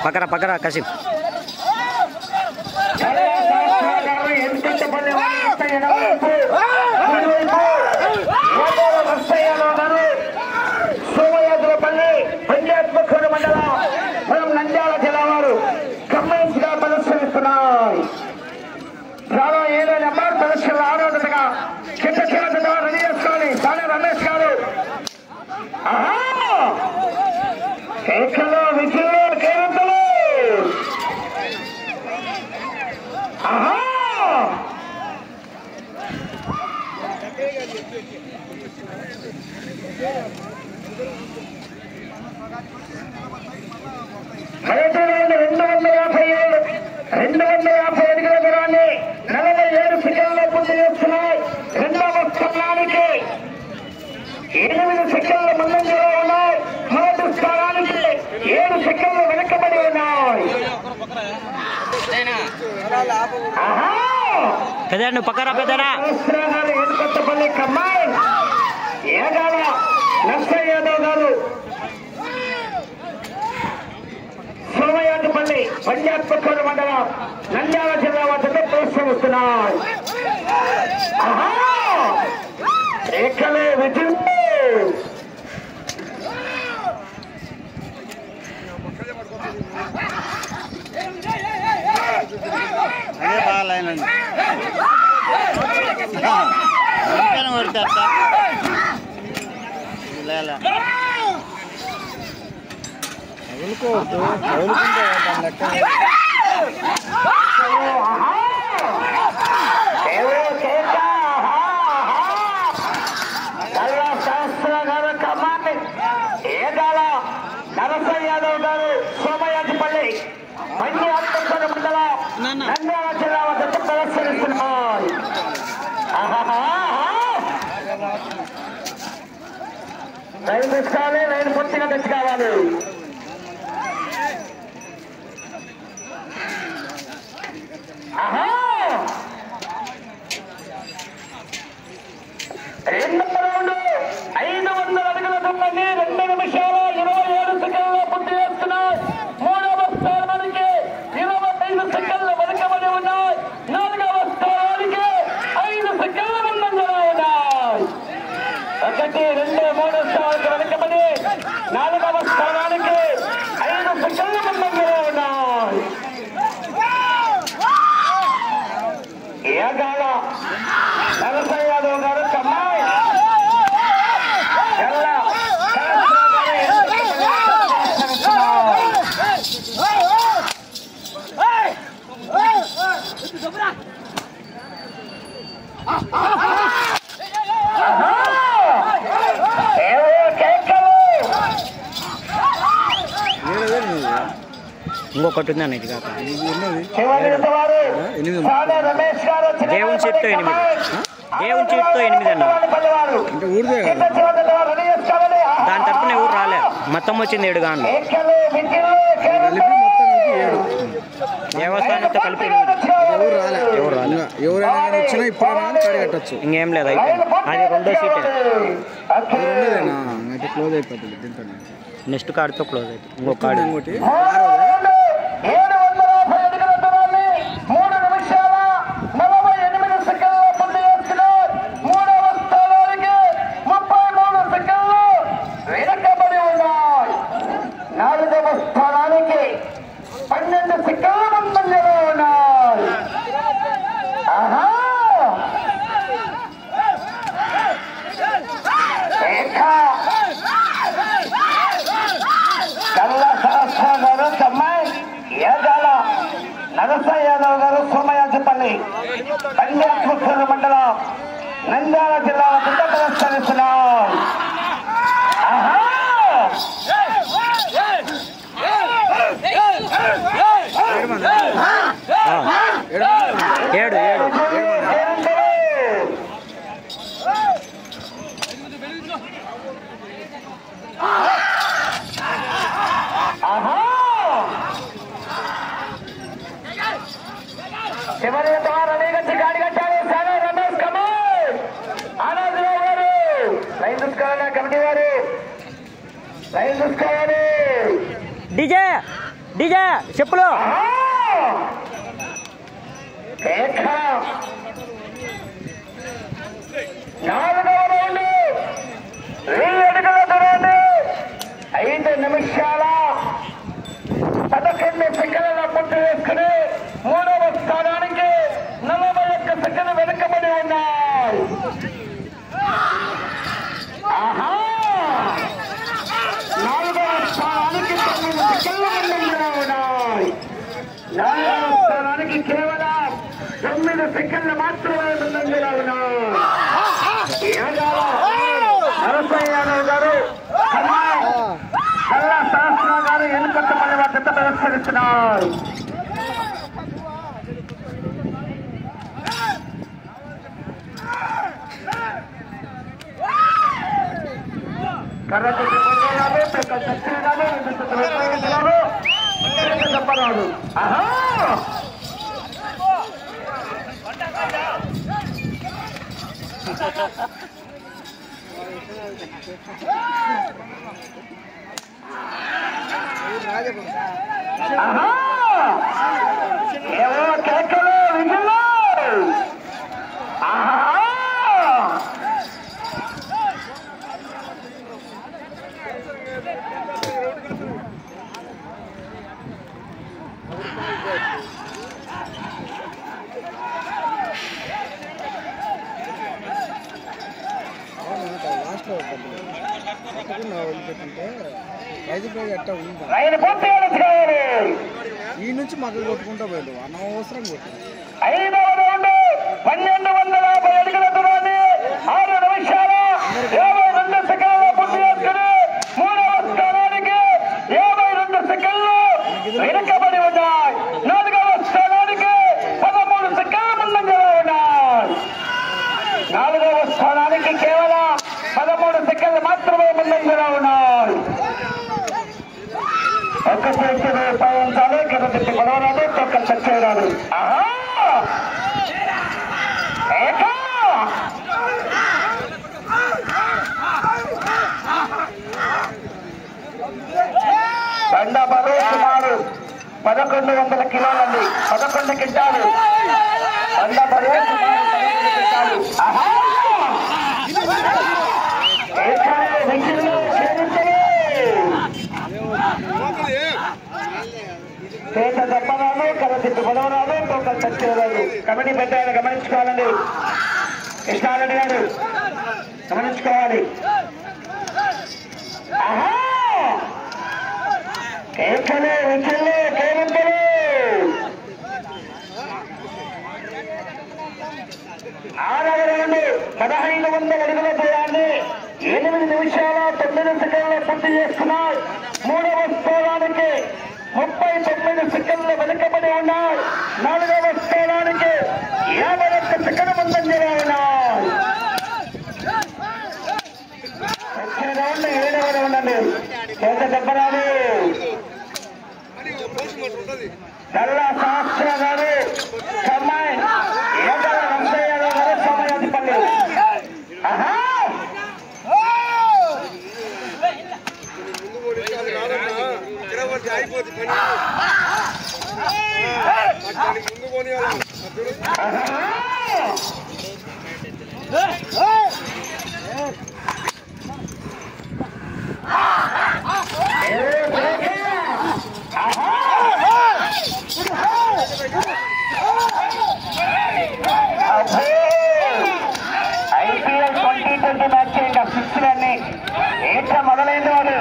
పక్కరా పక్కరా కసిం సోమయాజులపల్లి పంచాయత్ మండలం మనం నంద్యాల జిల్లా వారు కంబైన్స్ గా ప్రదర్శనిస్తున్నారు. చాలా ఏదో నెంబర్ ప్రదర్శనలు ఆడోదటగా చిన్న చిన్న రెడీ చేసుకోవాలి. సానే రమేష్ గారు కేకలో విజయ కేరళలో మొదటి 250 అడుగుల దూరాన్ని 47 సెకండ్లలో పూర్తి చేస్తున్నాయి. రెండవ స్థానానికి 8 సెకండ్ల ముందంజలో ఉన్నాయి. మొదటి స్థానానికి 7 సెకండ్లు వెనకబడి ఉన్నాయి. పెద్ద పక్కరా పెద్దరా కొత్తపల్లి కమ్మాయి ఏగాల నర్సయ్య యాదవ్ గారు సోమయాజుపల్లి పంచాయత్ పక్కన మండలం నంద్యాల జిల్లా వద్దకు ప్రోత్సహిస్తున్నారు. ఏకలే విజయం అదే బాగా లైన్ అండి వదులుకోవద్దు, వదులుకుంటే ఏగాల నరసయ్య యాదవ్ గారు సోమయాజుపల్లి పంచాయత్ మండలం నంద్యాల జిల్లా వద్దకు ప్రదర్శనిస్తున్నారు. లైన్ తెచ్చుకోవాలి, లైన్ పూర్తిగా తెచ్చుకోవాలి. రెండవ రౌండ్ 500 అడుగుల దూరాన్ని 2 నిమిషాల 27 సెకండ్లలో పూర్తి చేస్తున్నారు. మూడవ స్థానానికి 25 సెకండ్లు వెనుకబడి ఉన్నాయి. నాలుగవ స్థానానికి 5 సెకండ్ల ముందంజలో ఉన్నాయి. 1, 2, 3 స్థానాలకు వెనుకబడి నాలుగవ స్థానానికి 5 సెకండ్ల ముందంజలో ఉన్నాయి. ఏగాల నరసయ్య యాదవ్ గారు కమ్మాయి ఇంకొకటి ఉందన్న ఇది కాక దేవుని చేతితో 8 దేవుని చేతితో 8 అన్న. దాని తరపున ఎవరు రాలే, మొత్తం వచ్చింది 7 గాను. దేవస్థానంతో కలిపి ఎవరు రాలే. ఎవరైనా వచ్చినా ఇప్పుడు కట్టచ్చు. ఇంకేం లేదు, అయిపోయింది. అది 2వ సీటే. క్లోజ్ అయిపోతుంది. దీంతో నెక్స్ట్ కార్డుతో క్లోజ్ అవుతుంది. ఇంకో కార్డు ఇంకోటి 750 అడుగుల దూరాన్ని 3 నిమిషాల 48 సెకండ్లలో పూర్తి చేస్తున్నారు. మూడవ స్థానానికి 33 సెకండ్లు వెనకబడి ఉన్నాయి. నాలుగవ స్థానానికి 12 సెకండ్ల ముందంజలో ఉన్నాయి. నరసయ్య యాదవ్ గారు సోమయాజుపల్లి పంచాయత్ మండలం నంద్యాల జిల్లా వద్ద ప్రదర్శనిస్తున్నారు. ఏడు చివరి రెడీ కట్టి గాడి కట్టాలి. సానే రమేష్ కమాల్ ఆనందరావు గారు లైన్ చూసుకోవాలి. కమిటీ గారు లైన్ చూసుకోవాలి. డీజే డీజే చెప్పులు నాలుగవ రౌండ్ 1000 అడుగుల దూరాన్ని 5 నిమిషాల 11 సెకండ్ల పూర్తి చేసుకుని 3వ స్థానానికి 41 సెకండ్లు వెనుకబడి ఉన్నాయి. ఆహా 4వ స్థానానికి 9 సెకండ్ల ముందంజలో ఉన్నాయి. 4వ స్థానానికి కేవలం 9 సెకండ్లు మాత్రమే ముందంజలో ఉన్నాయి. నరసయ్య యాదవ్ గారు కల్లా సహస్ర గారు ఎన్నికొత్తమల్లి వారి జత ప్రదర్శనిస్తున్నారు. కర్రటి చెప్పరాదు. ఆహా ఏవో కేకలు విజులు. లాస్ట్లో వదిలిపెట్టుంటే రైతు ప్రైజ్ అట్టా ఉంది. ఈ నుంచి మగ్గలు కొట్టుకుంటూ పోయాడు అనవసరం కొట్టాడు. 5వ రౌండ్ 1250 అడుగుల దూరాన్ని 6 నిమిషాల 52 సెకండ్ల పూర్తి చేసుకుని 3వ స్థానానికి 52 సెకండ్లు వెనుకబడి ఉన్నాయి. 4వ స్థానానికి 13 సెకండ్ల ముందంజలో ఉన్నాయి. 4వ స్థానానికి కేవలం 13 సెకండ్లు మాత్రమే ముందంజలో ఉన్నాయి. ఒక్క చేతి ఉపయోగించాలి. కింద తిప్పి పడవరాదు, తొక్కలు చచ్చేయరాదు. బండ బరువు సుమారు 1100 కిలోలండి. 11 క్వింటాలు బండ బరువు సుమారు 11 క్వింటాలు. చేత దప్పరాలు, కరతిట్టు పదవరాలు, తోకలు చచ్చేరాలు. కమిటీ పెద్ద గమనించుకోవాలండి. కృష్ణారెడ్డి గారు గమనించుకోవాలి. కేకలు విచల్లు కేరింతలు. 6వ రౌండ్ 1500 అడుగుల దూరాన్ని 8 నిమిషాల 9 సెకండ్లు పూర్తి చేసుకున్నాయి. 3వ స్థానానికి 39 సెకండ్లు వెనుకబడి ఉన్నాయి. 4వ స్థానానికి 51 సెకండ్ల ముందంజలో ఉన్నాయి. వచ్చే రౌండ్ 7వ రౌండ్ అండి. చేత దెబ్బరాలు. నల్లా శాస్త్ర గారు కమ్మాయి ఏదల రంగయ్య గారు సమయాధిపల్లి. IPL 2020 మ్యాచ్ ఇంకా 6 రన్ని ఏట మొదలైంది వాడు.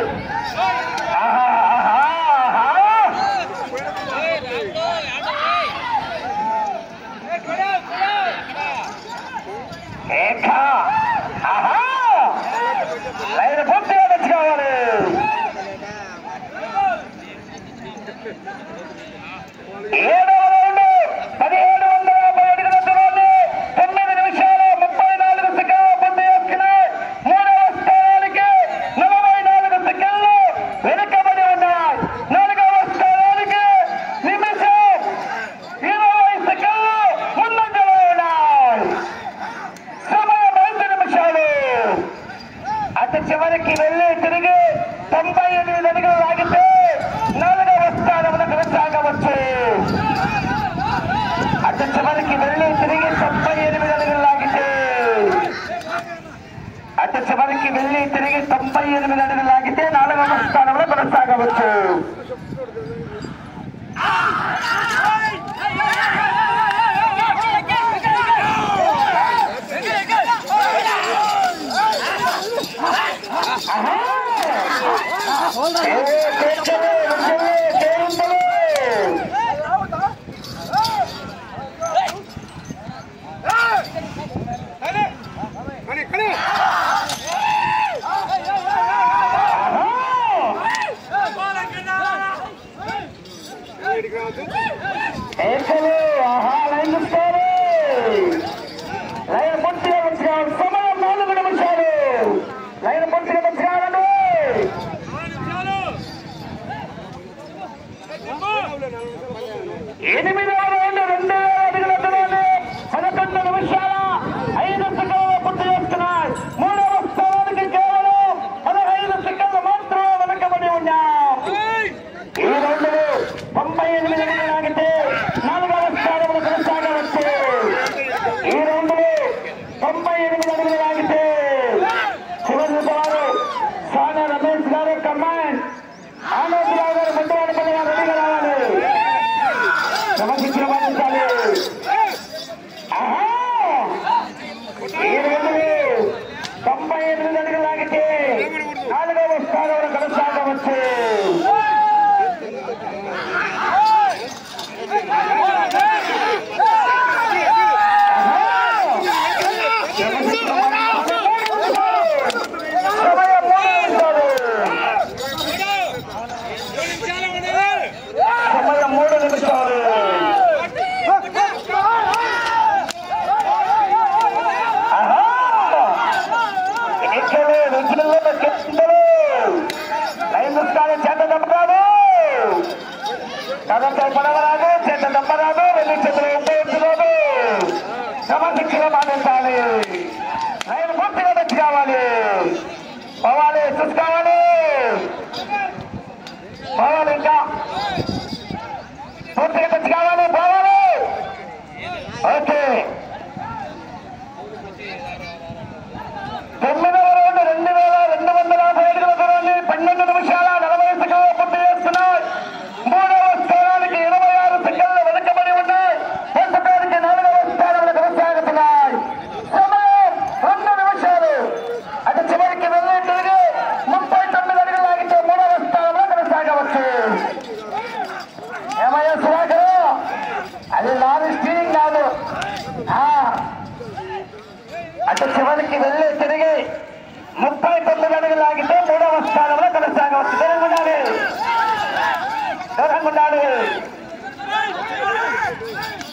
లైన్ పూర్తిగా తెచ్చుకోవాలి. 7వ రౌండ్ 1750 అడుగుల దూరాన్ని 9 నిమిషాల 34 సెకండ్ల పూర్తి చేసుకున్నాయి. 3వ స్థానానికి 44 సెకండ్లు వెనుకబడి ఉన్నాయి. 4వ స్థానానికి నిమిషం 20 సెకండ్లు ముందంజలో ఉన్నాయి. సమయం 5 నిమిషాలు. అటు చివరికి వెళ్ళి తిరిగి 98 అడుగులు లాగితే 4వ స్థానంలో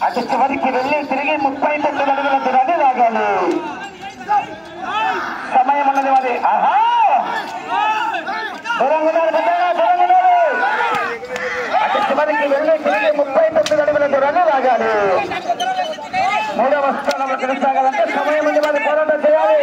అటు చివరికి వెళ్ళి తిరిగి 39 అడుగుల దూరాన్ని లాగాలి. సమయం ఉన్నది మరి. ఆహా అటు చివరికి వెళ్ళి తిరిగి 39 అడుగుల దూరాన్ని లాగాలి. మూడవ స్థానంలో కొనసాగాలంటే సమయం ఉంది మరి. పోరాటం చేయాలి.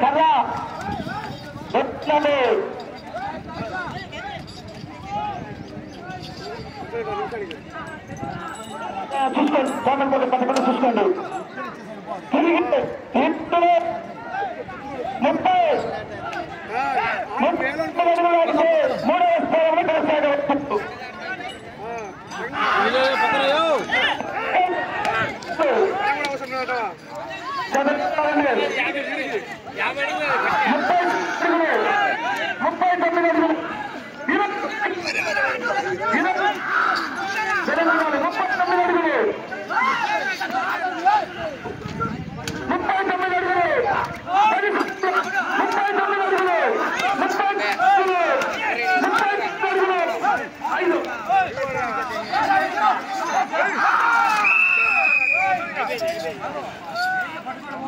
కర్ర చూసుకోండి. తోటలు పట్టుకుంటూ చూసుకోండి. తిరిగి 30 మూడవ స్థానంలో కొనసాగవచ్చు.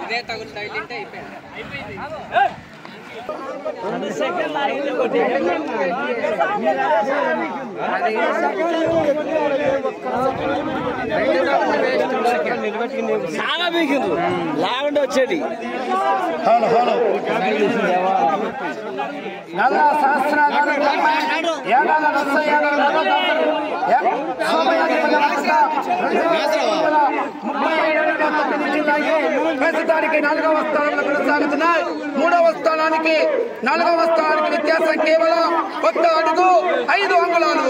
ఇదే తగులు తగిలింటే అయిపోయింది. చాలా బీకిండ్రు లాగండి వచ్చేది. నల్ల శాస్త్రాలు ప్రస్తుతానికి 4వ స్థానంలో కొనసాగుతున్నాయి. 3వ స్థానానికి 4వ స్థానానికి వ్యత్యాసం కేవలం 1 అడుగు 5 అంగుళాలు.